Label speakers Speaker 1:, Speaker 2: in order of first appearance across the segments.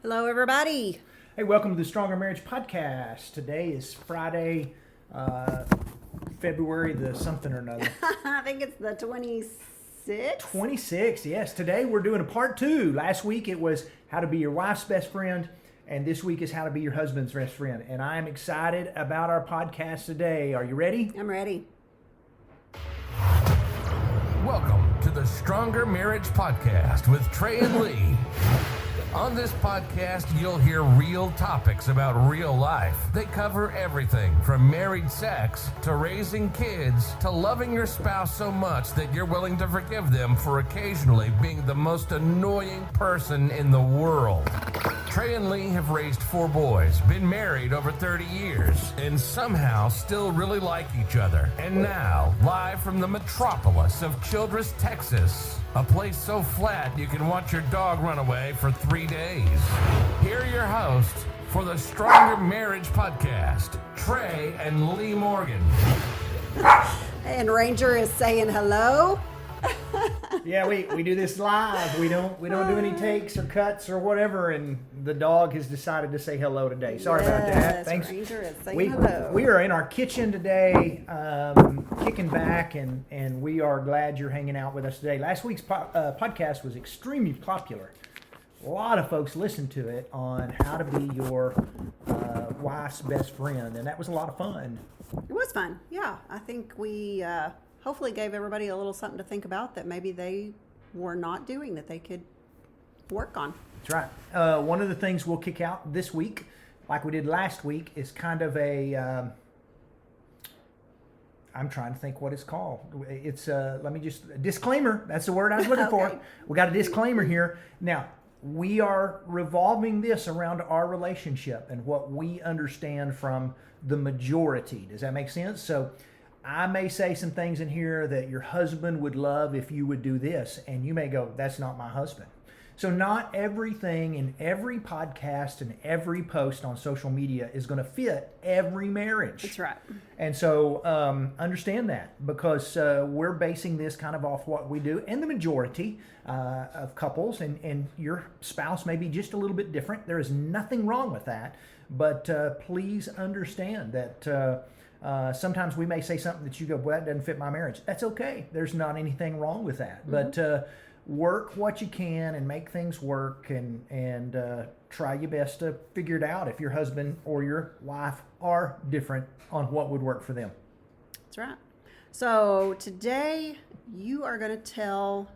Speaker 1: Hello, everybody.
Speaker 2: Hey, welcome to the Stronger Marriage Podcast. Today is Friday, February the something or another.
Speaker 1: I think it's the 26th.
Speaker 2: 26th, yes. Today we're doing a part two. Last week it was how to be your wife's best friend, and this week is how to be your husband's best friend. And I'm excited about our podcast today. Are you ready?
Speaker 1: I'm ready.
Speaker 3: Welcome to the Stronger Marriage Podcast with Trey and Lee. On this podcast, you'll hear real topics about real life. They cover everything from married sex to raising kids to loving your spouse so much that you're willing to forgive them for occasionally being the most annoying person in the world. Trey and Lee have raised 4 boys, been married over 30 years, and somehow still really like each other. And now, live from the metropolis of Childress, Texas, a place so flat you can watch your dog run away for 3 days. Here are your hosts for the Stronger Marriage Podcast, Trey and Lee Morgan.
Speaker 1: And Ranger is saying hello.
Speaker 2: Yeah, we do this live. We don't do any takes or cuts or whatever, and the dog has decided to say hello today. Sorry about that. Thanks.
Speaker 1: Ranger is saying hello.
Speaker 2: We are in our kitchen today, kicking back, and we are glad you're hanging out with us today. Last week's podcast was extremely popular. A lot of folks listened to it on how to be your wife's best friend, and that was a lot of fun.
Speaker 1: It was fun. Yeah, I think we hopefully gave everybody a little something to think about that maybe they were not doing that they could work on.
Speaker 2: That's right. One of the things we'll kick out this week, like we did last week, is kind of a, I'm trying to think what it's called. It's, disclaimer. That's the word I was looking
Speaker 1: Okay.
Speaker 2: for. We got a disclaimer here. Now, we are revolving this around our relationship and what we understand from the majority. Does that make sense? So I may say some things in here that your husband would love if you would do this, and you may go, that's not my husband. So not everything in every podcast and every post on social media is going to fit every marriage.
Speaker 1: That's right.
Speaker 2: And so understand that, because we're basing this kind of off what we do, and the majority of couples, and your spouse may be just a little bit different. There is nothing wrong with that, but please understand that sometimes we may say something that you go, well, that doesn't fit my marriage. That's okay. There's not anything wrong with that. Mm-hmm. But work what you can and make things work, and try your best to figure it out if your husband or your wife are different on what would work for them.
Speaker 1: That's right. So today you are going to tell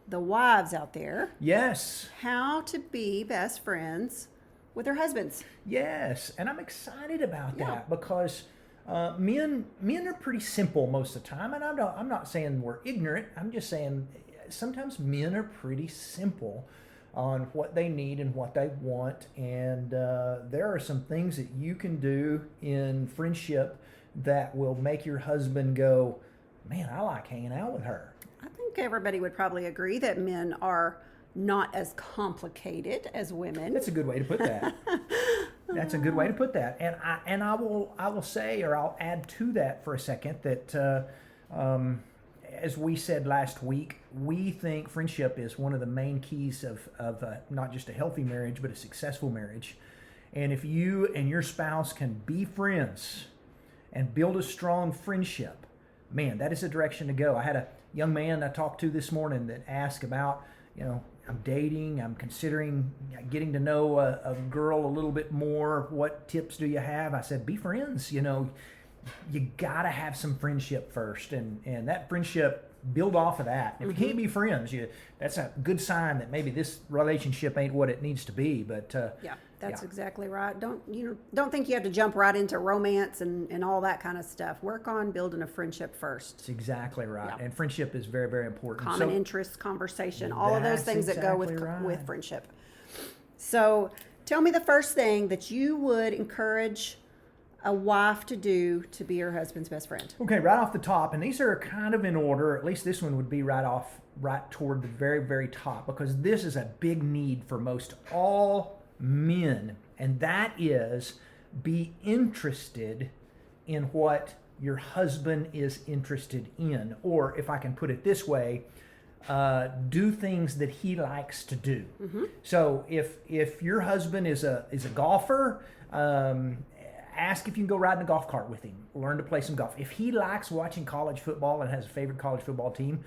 Speaker 1: the wives out there,
Speaker 2: Yes.
Speaker 1: how to be best friends with their husbands.
Speaker 2: Yes. And I'm excited about
Speaker 1: Yeah.
Speaker 2: that, because men are pretty simple most of the time. And I'm not saying we're ignorant. I'm just saying sometimes men are pretty simple on what they need and what they want. And there are some things that you can do in friendship that will make your husband go, man, I like hanging out with her.
Speaker 1: I think everybody would probably agree that men are not as complicated as women.
Speaker 2: That's a good way to put that. That's a good way to put that. And I will say, or I'll add to that for a second, that as we said last week, we think friendship is one of the main keys of not just a healthy marriage, but a successful marriage. And if you and your spouse can be friends and build a strong friendship, man, that is a direction to go. I had a young man I talked to this morning that asked about, I'm dating, I'm considering getting to know a girl a little bit more. What tips do you have? I said, be friends. You got to have some friendship first, and that friendship, build off of that. If you can't be friends, that's a good sign that maybe this relationship ain't what it needs to be. But
Speaker 1: Yeah, that's exactly right. Don't think you have to jump right into romance and all that kind of stuff. Work on building a friendship first.
Speaker 2: That's exactly right.
Speaker 1: Yeah.
Speaker 2: And friendship is very, very important.
Speaker 1: Common interests, conversation, all of those
Speaker 2: That's
Speaker 1: things that go with
Speaker 2: exactly right.
Speaker 1: with friendship. So tell me the first thing that you would encourage a wife to do to be her husband's best friend.
Speaker 2: Okay, right off the top, and these are kind of in order, at least this one would be right toward the very, very top, because this is a big need for most all men, and that is be interested in what your husband is interested in. Or if I can put it this way, do things that he likes to do. So if your husband is a golfer, ask if you can go ride in a golf cart with him. Learn to play some golf. If he likes watching college football and has a favorite college football team,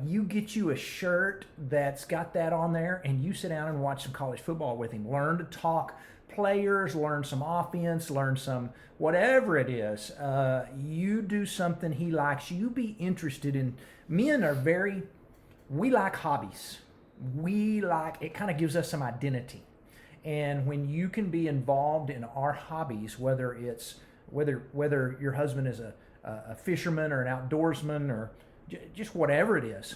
Speaker 2: you get you a shirt that's got that on there, and you sit down and watch some college football with him. Learn to talk players, learn some offense, learn some whatever it is. You do something he likes. You be interested in. Men are we like hobbies. It kind of gives us some identity. And when you can be involved in our hobbies, whether your husband is a fisherman or an outdoorsman or just whatever it is,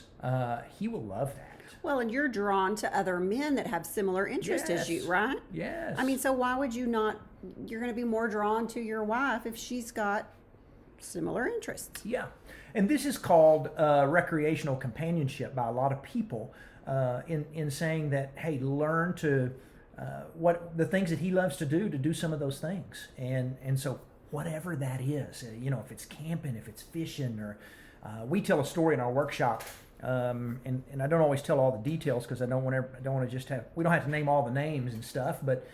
Speaker 2: he will love that.
Speaker 1: Well, and you're drawn to other men that have similar interests as you, right?
Speaker 2: Yes.
Speaker 1: I mean, so why would you not? You're going to be more drawn to your wife if she's got similar interests.
Speaker 2: Yeah. And this is called recreational companionship by a lot of people in saying that, hey, learn to what the things that he loves to do some of those things. And so whatever that is, if it's camping, if it's fishing, or we tell a story in our workshop, and I don't always tell all the details because I don't want to just we don't have to name all the names and stuff, but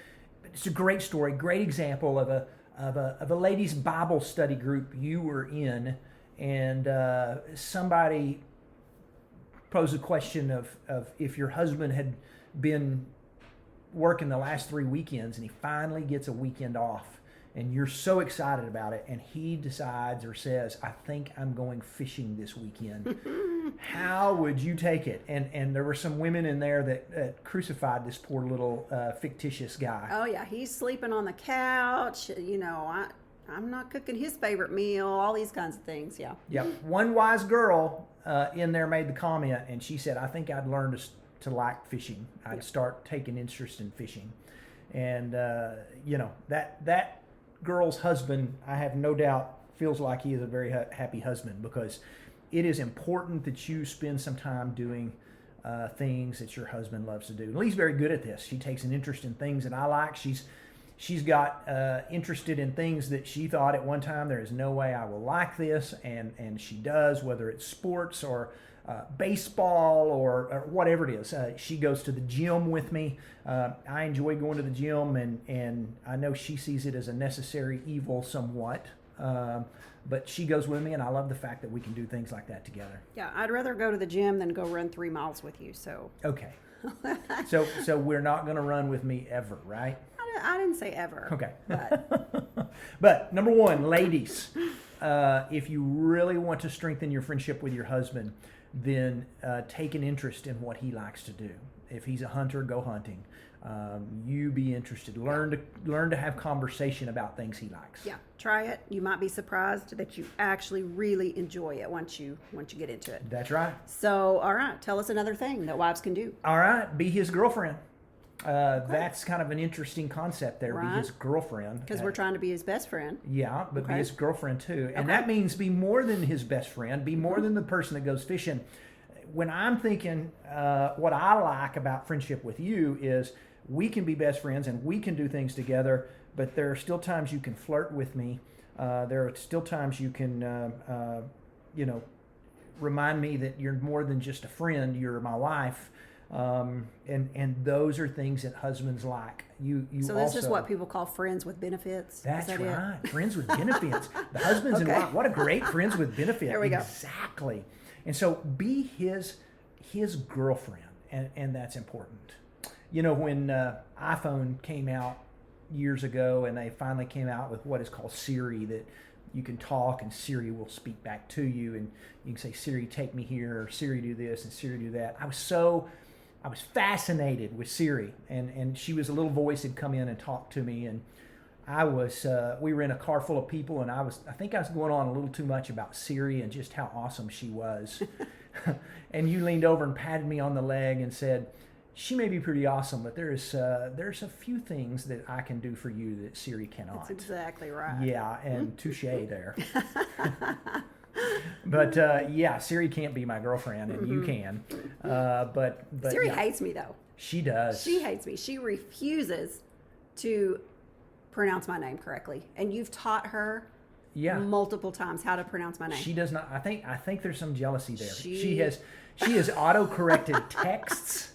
Speaker 2: it's a great story, great example of a ladies' Bible study group you were in, and somebody posed a question of if your husband had been working the last 3 weekends and he finally gets a weekend off, and you're so excited about it, and he decides or says, I think I'm going fishing this weekend. How would you take it? And there were some women in there that crucified this poor little fictitious guy.
Speaker 1: Oh, yeah. He's sleeping on the couch. I'm not cooking his favorite meal, all these kinds of things. Yeah.
Speaker 2: Yeah. One wise girl in there made the comment, and she said, I think I'd learn to like fishing. I'd start taking interest in fishing. And, that girl's husband, I have no doubt, feels like he is a very happy husband, because it is important that you spend some time doing things that your husband loves to do. And Lee's very good at this. She takes an interest in things that I like. She's got interested in things that she thought at one time, there is no way I will like this, and she does, whether it's sports or baseball or whatever it is. She goes to the gym with me. I enjoy going to the gym, and I know she sees it as a necessary evil somewhat. But she goes with me, and I love the fact that we can do things like that together.
Speaker 1: Yeah, I'd rather go to the gym than go run 3 miles with you. So
Speaker 2: okay. So we're not going to run with me ever, right?
Speaker 1: I didn't say ever.
Speaker 2: Okay.
Speaker 1: But,
Speaker 2: but number one, ladies, if you really want to strengthen your friendship with your husband, then take an interest in what he likes to do. If he's a hunter, go hunting. You be interested. Learn to have conversation about things he likes.
Speaker 1: Yeah, try it. You might be surprised that you actually really enjoy it once you get into it.
Speaker 2: That's right.
Speaker 1: So, all right, tell us another thing that wives can do.
Speaker 2: All right, be his girlfriend. That's kind of an interesting concept there.
Speaker 1: Right.
Speaker 2: Be his girlfriend.
Speaker 1: Because we're trying to be his best friend.
Speaker 2: Yeah, but be his girlfriend too. And that means be more than his best friend. Be more than the person that goes fishing. When I'm thinking what I like about friendship with you is we can be best friends and we can do things together, but there are still times you can flirt with me. There are still times you can, remind me that you're more than just a friend. You're my wife. And those are things that husbands like.
Speaker 1: So this is what people call friends with benefits.
Speaker 2: That's right. Friends with benefits. The husbands and wife. What a great friends with benefits.
Speaker 1: There we go.
Speaker 2: Exactly. And so be his girlfriend, and that's important. When iPhone came out years ago, and they finally came out with what is called Siri, that you can talk and Siri will speak back to you, and you can say, Siri, take me here, or Siri, do this, and Siri, do that. I was fascinated with Siri, and she was a little voice that come in and talk to me, and we were in a car full of people, and I think I was going on a little too much about Siri and just how awesome she was. And you leaned over and patted me on the leg and said, she may be pretty awesome, but there's a few things that I can do for you that Siri cannot.
Speaker 1: That's exactly right.
Speaker 2: Yeah, and touche there. But Siri can't be my girlfriend, and you can. But
Speaker 1: Siri hates me though.
Speaker 2: She does.
Speaker 1: She hates me. She refuses to pronounce my name correctly, and you've taught her multiple times how to pronounce my name.
Speaker 2: She does not. I think there's some jealousy there. She has auto-corrected texts.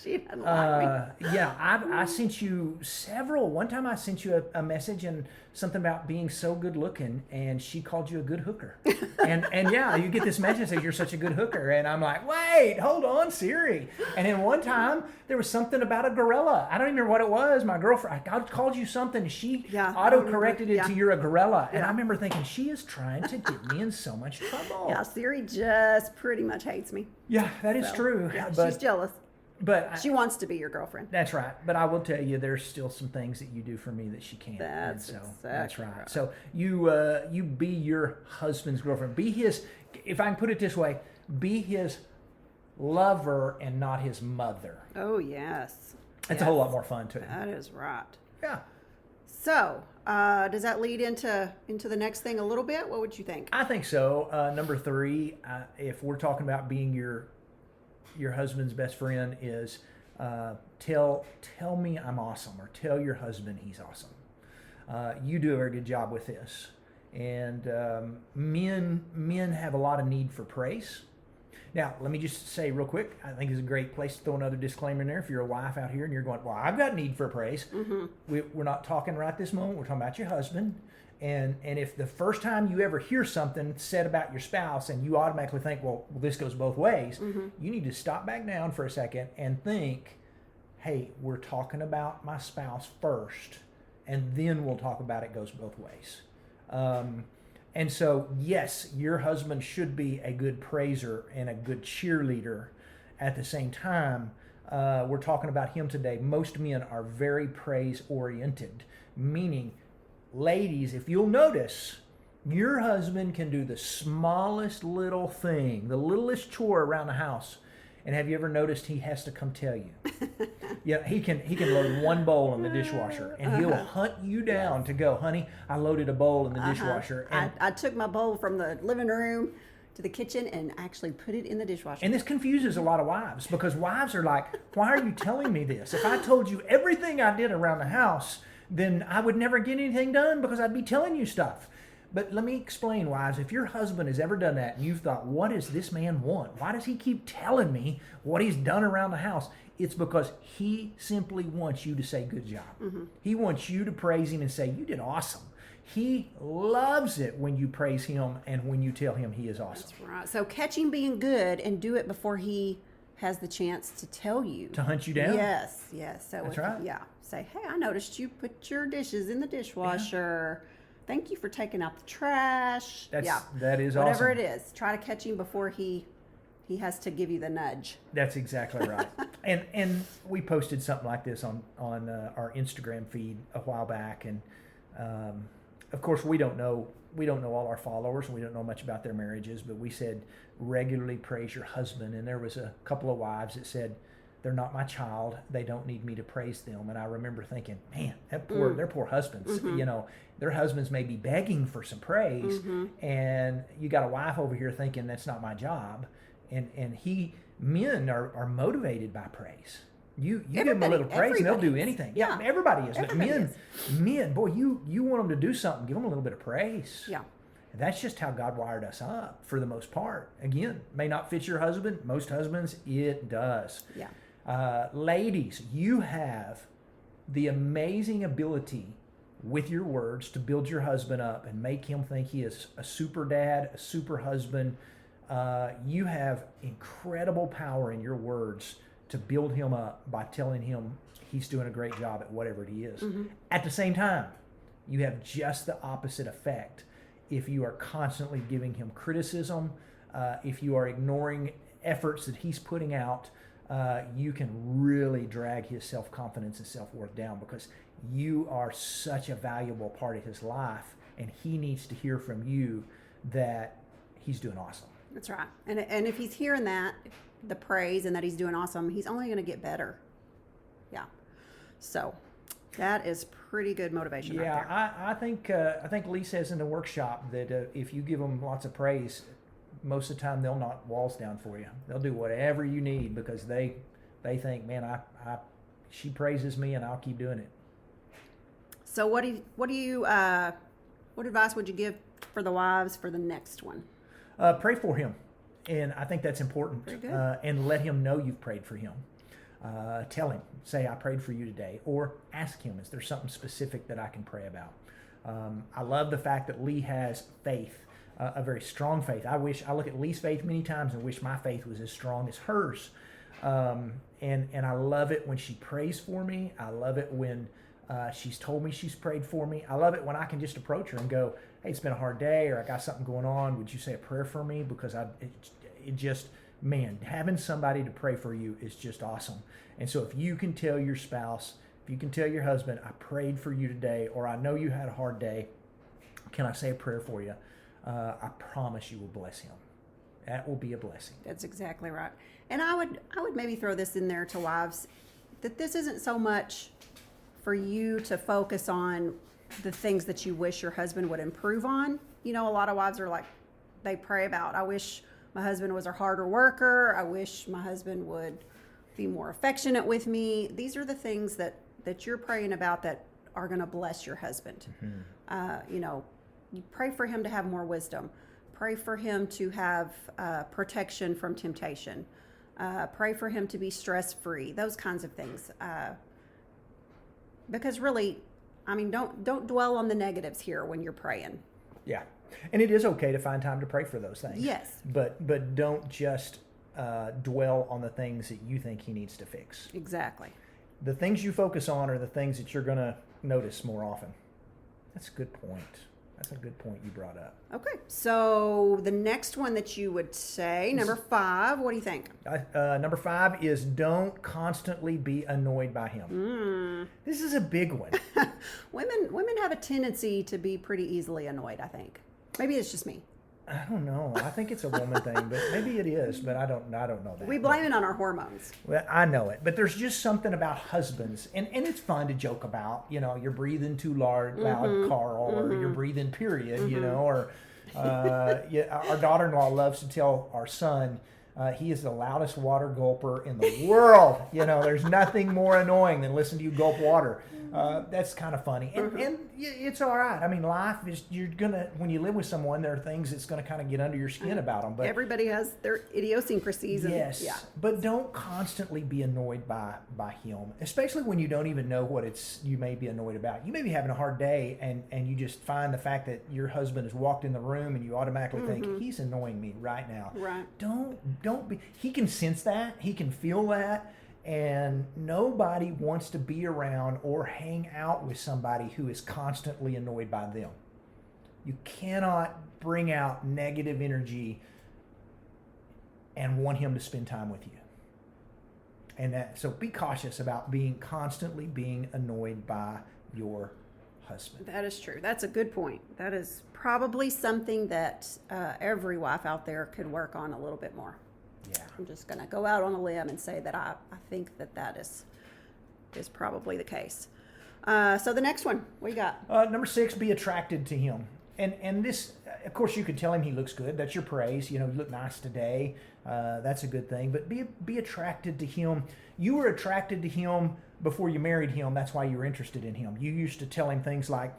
Speaker 1: She doesn't like me.
Speaker 2: Yeah, I sent you several. One time I sent you a message and something about being so good looking, and she called you a good hooker. and yeah, you get this message that says you're such a good hooker, and I'm like, wait, hold on, Siri. And then one time there was something about a gorilla. I don't even remember what it was. My girlfriend, I called you something, and she auto-corrected it to you're a gorilla. And I remember thinking, she is trying to get me in so much trouble.
Speaker 1: Yeah, Siri just pretty much hates me.
Speaker 2: Yeah, that is true.
Speaker 1: Yeah,
Speaker 2: but
Speaker 1: she's jealous.
Speaker 2: But
Speaker 1: she wants to be your girlfriend.
Speaker 2: That's right. But I will tell you, there's still some things that you do for me that she can't.
Speaker 1: That's
Speaker 2: right. So you be your husband's girlfriend. Be his. If I can put it this way, be his lover and not his mother.
Speaker 1: Oh yes.
Speaker 2: That's a whole lot more fun too.
Speaker 1: That is right.
Speaker 2: Yeah.
Speaker 1: So does that lead into the next thing a little bit? What would you think?
Speaker 2: I think so. Number 3, if we're talking about being your husband's best friend, is tell me I'm awesome, or tell your husband he's awesome. You do a very good job with this, and men have a lot of need for praise. Now, let me just say real quick, I think it's a great place to throw another disclaimer in there. If you're a wife out here and you're going, well, I've got need for praise, we're not talking right this moment. We're talking about your husband. And if the first time you ever hear something said about your spouse and you automatically think, well this goes both ways, you need to stop back down for a second and think, hey, we're talking about my spouse first, and then we'll talk about it goes both ways. And so, yes, your husband should be a good praiser and a good cheerleader. At the same time, we're talking about him today. Most men are very praise-oriented, meaning, ladies, if you'll notice, your husband can do the smallest little thing, the littlest chore around the house. And have you ever noticed he has to come tell you? Yeah, he can load one bowl in the dishwasher, and he'll hunt you down to go, honey, I loaded a bowl in the dishwasher. And
Speaker 1: I took my bowl from the living room to the kitchen and actually put it in the dishwasher.
Speaker 2: And this confuses a lot of wives, because wives are like, why are you telling me this? If I told you everything I did around the house, then I would never get anything done because I'd be telling you stuff. But let me explain, wives. If your husband has ever done that and you've thought, what does this man want? Why does he keep telling me what he's done around the house? It's because he simply wants you to say good job. He wants you to praise him and say, you did awesome. He loves it when you praise him and when you tell him he is awesome.
Speaker 1: That's right. So catch him being good and do it before he has the chance to tell you.
Speaker 2: To hunt you down?
Speaker 1: Yes. So
Speaker 2: that's right.
Speaker 1: Yeah. Say, hey, I noticed you put your dishes in the dishwasher. Yeah. Thank you for taking out the trash.
Speaker 2: That is
Speaker 1: Whatever
Speaker 2: awesome.
Speaker 1: it is. Try to catch him before he has to give you the nudge.
Speaker 2: That's exactly right. and we posted something like this on our Instagram feed a while back, and of course we don't know all our followers, and we don't know much about their marriages, but we said regularly praise your husband, and there was a couple of wives that said, they're not my child, they don't need me to praise them. And I remember thinking, man, their poor husbands, their husbands may be begging for some praise, and you got a wife over here thinking that's not my job. And men are motivated by praise. You give them a little praise and they'll do anything. Yeah, everybody is. Men, boy, you want them to do something, give them a little bit of praise.
Speaker 1: Yeah.
Speaker 2: And that's just how God wired us up for the most part. Again, may not fit your husband. Most husbands, it does.
Speaker 1: Yeah.
Speaker 2: Ladies, you have the amazing ability with your words to build your husband up and make him think he is a super dad, a super husband. You have incredible power in your words to build him up by telling him he's doing a great job at whatever he is. At the same time, you have just the opposite effect if you are constantly giving him criticism, if you are ignoring efforts that he's putting out. You can really drag his self-confidence and self-worth down, because you are such a valuable part of his life, and he needs to hear from you that he's doing awesome.
Speaker 1: That's right. And if he's hearing that, the praise, and that he's doing awesome, he's only going to get better. Yeah. So that is pretty good motivation right there.
Speaker 2: I think Lee says in the workshop that if you give them lots of praise, most of the time they'll knock walls down for you. They'll do whatever you need because they think, man, she praises me and I'll keep doing it.
Speaker 1: So what advice would you give for the wives for the next one?
Speaker 2: Pray for him. And I think that's important.
Speaker 1: Very good.
Speaker 2: And let him know you've prayed for him. Tell him, say, I prayed for you today. Or ask him, is there something specific that I can pray about? I love the fact that Lee has faith, a very strong faith. I look at Lee's faith many times and wish my faith was as strong as hers. And I love it when she prays for me. I love it when she's told me she's prayed for me. I love it when I can just approach her and go, hey, it's been a hard day, or I got something going on. Would you say a prayer for me? Because man, having somebody to pray for you is just awesome. And so if you can tell your spouse, if you can tell your husband, I prayed for you today, or I know you had a hard day, can I say a prayer for you? I promise you will bless him. That will be a blessing.
Speaker 1: That's exactly right. And I would maybe throw this in there to wives, that this isn't so much for you to focus on the things that you wish your husband would improve on. You know, a lot of wives are like, they pray about, I wish my husband was a harder worker. I wish my husband would be more affectionate with me. These are the things that you're praying about that are going to bless your husband. Mm-hmm. You pray for him to have more wisdom. Pray for him to have protection from temptation. Pray for him to be stress-free. Those kinds of things. Because really, I mean, don't dwell on the negatives here when you're praying.
Speaker 2: Yeah. And it is okay to find time to pray for those things.
Speaker 1: Yes.
Speaker 2: But don't just dwell on the things that you think he needs to fix.
Speaker 1: Exactly.
Speaker 2: The things you focus on are the things that you're going to notice more often. That's a good point. That's a good point you brought up.
Speaker 1: Okay. So the next one that you would say, number 5, what do you think?
Speaker 2: Number 5 is don't constantly be annoyed by him. This is a big one.
Speaker 1: Women have a tendency to be pretty easily annoyed, I think. Maybe it's just me.
Speaker 2: I don't know. I think it's a woman thing, but maybe it is, but I don't know that.
Speaker 1: We blame it on our hormones.
Speaker 2: Well, I know it, but there's just something about husbands, and it's fun to joke about, you're breathing too loud, Carl, or you're breathing, period, or our daughter-in-law loves to tell our son, he is the loudest water gulper in the world. There's nothing more annoying than listening to you gulp water. That's kind of funny. And it's all right. I mean, life is, when you live with someone, there are things that's going to kind of get under your skin about them. But
Speaker 1: everybody has their idiosyncrasies.
Speaker 2: Yes. Yeah. But don't constantly be annoyed by him, especially when you don't even know what you may be annoyed about. You may be having a hard day and you just find the fact that your husband has walked in the room and you automatically think, he's annoying me right now.
Speaker 1: Right.
Speaker 2: Don't be, he can sense that, he can feel that, and nobody wants to be around or hang out with somebody who is constantly annoyed by them. You cannot bring out negative energy and want him to spend time with you. So be cautious about constantly being annoyed by your husband.
Speaker 1: That is true. That's a good point. That is probably something that every wife out there could work on a little bit more.
Speaker 2: Yeah.
Speaker 1: I'm just going to go out on a limb and say that I think that is probably the case. So the next one, what you got?
Speaker 2: Number 6, be attracted to him. And this, of course, you could tell him he looks good. That's your praise. You look nice today. That's a good thing. But be attracted to him. You were attracted to him before you married him. That's why you were interested in him. You used to tell him things like,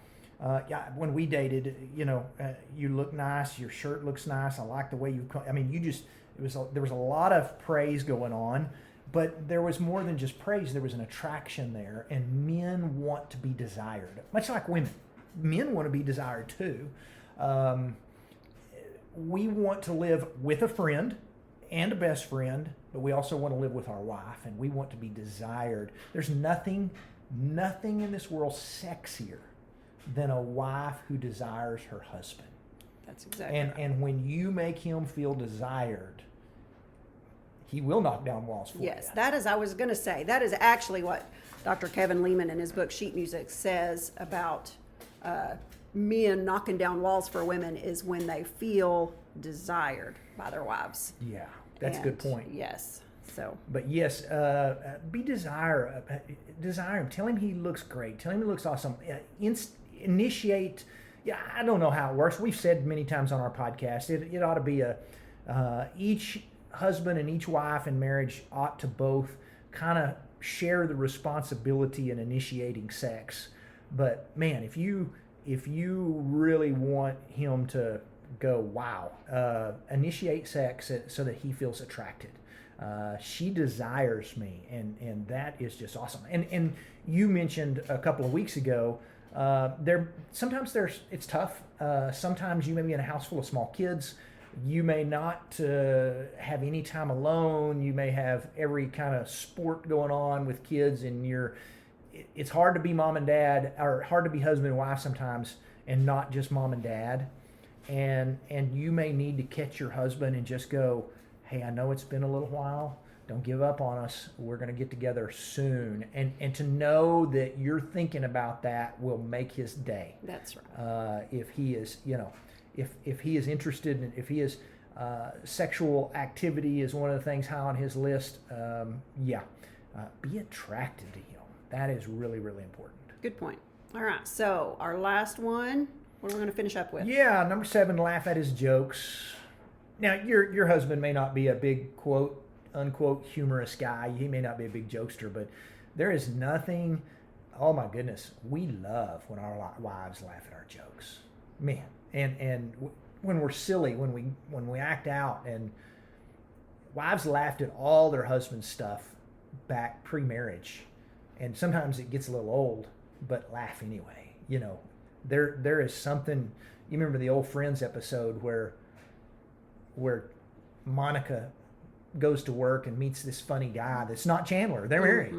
Speaker 2: when we dated, you look nice. Your shirt looks nice. I like the way you. I mean, there was a lot of praise going on, but there was more than just praise. There was an attraction there, and men want to be desired, much like women. Men want to be desired too. We want to live with a friend and a best friend, but we also want to live with our wife, and we want to be desired. There's nothing in this world sexier than a wife who desires her husband.
Speaker 1: That's exactly
Speaker 2: right. And when you make him feel desired, he will knock down walls for you.
Speaker 1: Yes, that is, I was going to say, that is actually what Dr. Kevin Lehman in his book Sheet Music says about men knocking down walls for women is when they feel desired by their wives.
Speaker 2: Yeah, that's a good point.
Speaker 1: Yes. So.
Speaker 2: But yes, desire him. Tell him he looks great. Tell him he looks awesome. Initiate. Yeah, I don't know how it works. We've said many times on our podcast, it ought to be each husband and each wife in marriage ought to both kind of share the responsibility in initiating sex. But man, if you really want him to go, wow. Initiate sex so that he feels attracted. She desires me, and that is just awesome. And you mentioned a couple of weeks ago, sometimes it's tough. Sometimes you may be in a house full of small kids. You may not have any time alone. You may have every kind of sport going on with kids, and it's hard to be mom and dad, or hard to be husband and wife sometimes, and not just mom and dad. And you may need to catch your husband and just go, hey, I know it's been a little while. Don't give up on us. We're going to get together soon. And to know that you're thinking about that will make his day.
Speaker 1: That's right.
Speaker 2: If he is, if he is interested in, if he is, sexual activity is one of the things high on his list, be attracted to him. That is really, really important.
Speaker 1: Good point. All right. So our last one, what are we going to finish up with?
Speaker 2: Yeah, number 7, laugh at his jokes. Now, your husband may not be a big, quote, unquote, humorous guy. He may not be a big jokester, but there is nothing, oh my goodness, we love when our wives laugh at our jokes. Man, and when we're silly, when we act out, and wives laughed at all their husband's stuff back pre-marriage, and sometimes it gets a little old, but laugh anyway. There is something. You remember the old Friends episode where Monica goes to work and meets this funny guy that's not Chandler. They're married.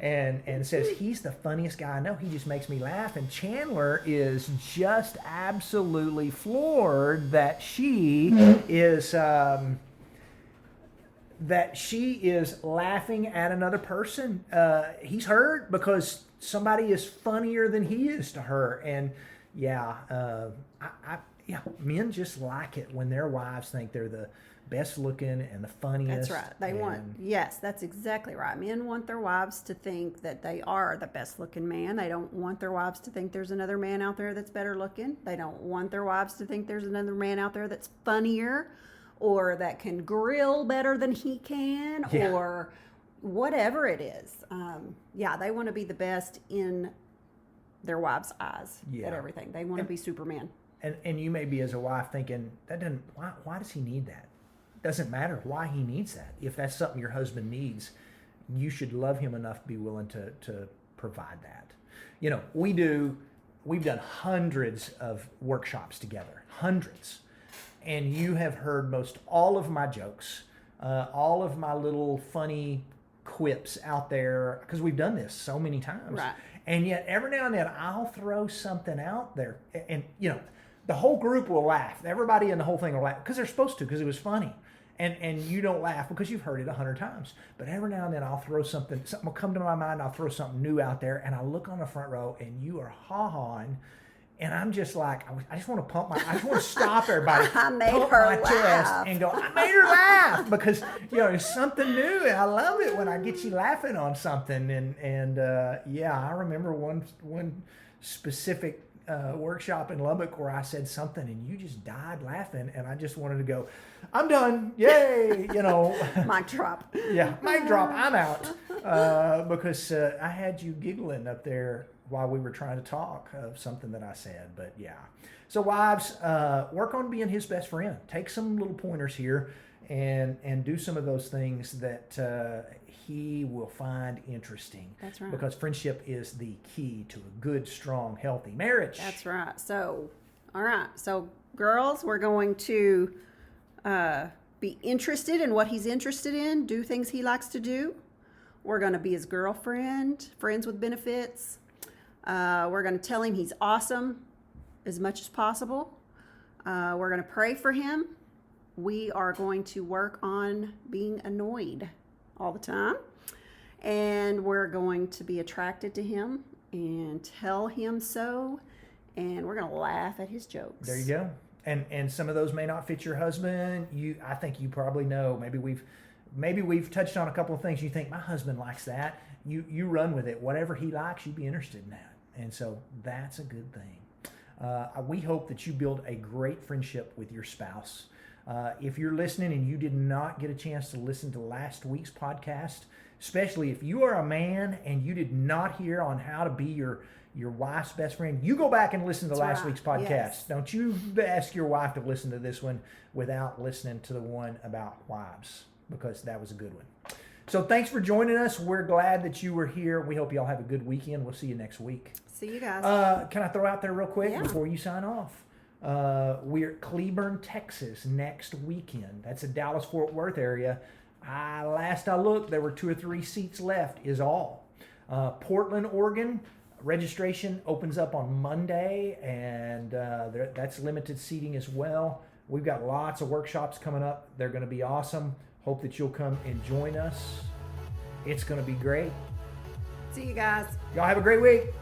Speaker 2: And says, he's the funniest guy I know. He just makes me laugh. And Chandler is just absolutely floored that she is laughing at another person. He's hurt because somebody is funnier than he is to her. And men just like it when their wives think they're the best looking and the funniest.
Speaker 1: That's right. Yes, that's exactly right. Men want their wives to think that they are the best looking man. They don't want their wives to think there's another man out there that's better looking. They don't want their wives to think there's another man out there that's funnier or that can grill better than he can or whatever it is. They want to be the best in their wives' eyes at everything. They want to be Superman.
Speaker 2: And you may be, as a wife, thinking, why does he need that? Doesn't matter why he needs that. If that's something your husband needs, you should love him enough to be willing to provide that. We've done hundreds of workshops together, hundreds. And you have heard most all of my jokes, all of my little funny quips out there, because we've done this so many times.
Speaker 1: Right.
Speaker 2: And yet every now and then I'll throw something out there, and the whole group will laugh. Everybody in the whole thing will laugh because they're supposed to, because it was funny. And you don't laugh because you've heard it 100 times. But every now and then I'll throw something will come to my mind. I'll throw something new out there, and I look on the front row, and you are ha-hawing. And I'm just like, I just want to stop everybody.
Speaker 1: I made
Speaker 2: pump
Speaker 1: her
Speaker 2: my
Speaker 1: laugh.
Speaker 2: chest and go, I made her laugh, because it's something new, and I love it when I get you laughing on something. And I remember one specific workshop in Lubbock where I said something and you just died laughing, and I just wanted to go, I'm done, yay,
Speaker 1: Mic drop.
Speaker 2: Yeah, mic drop, I'm out, because I had you giggling up there while we were trying to talk of something that I said. But so wives, work on being his best friend. Take some little pointers here and do some of those things that he will find interesting.
Speaker 1: That's right.
Speaker 2: Because friendship is the key to a good, strong, healthy marriage.
Speaker 1: That's right. So, all right. So, girls, we're going to be interested in what he's interested in, do things he likes to do. We're going to be his girlfriend, friends with benefits. We're going to tell him he's awesome as much as possible. We're going to pray for him. We are going to work on being annoyed all the time. And we're going to be attracted to him and tell him so. And we're going to laugh at his jokes.
Speaker 2: There you go. And some of those may not fit your husband. I think you probably know. Maybe we've touched on a couple of things. You think, my husband likes that. You run with it. Whatever he likes, you'd be interested in that. And so that's a good thing. We hope that you build a great friendship with your spouse. If you're listening and you did not get a chance to listen to last week's podcast, especially if you are a man and you did not hear on how to be your wife's best friend, you go back and listen to last week's podcast.
Speaker 1: Yes.
Speaker 2: Don't you ask your wife to listen to this one without listening to the one about wives, because that was a good one. So thanks for joining us. We're glad that you were here. We hope you all have a good weekend. We'll see you next week.
Speaker 1: See you guys.
Speaker 2: Can I throw out there real quick
Speaker 1: Yeah.
Speaker 2: before you sign off? We're at Cleburne, Texas next weekend. That's the Dallas-Fort Worth area. Last I looked, there were 2 or 3 seats left is all. Portland, Oregon, registration opens up on Monday, and that's limited seating as well. We've got lots of workshops coming up. They're going to be awesome. Hope that you'll come and join us. It's going to be great.
Speaker 1: See you guys.
Speaker 2: Y'all have a great week.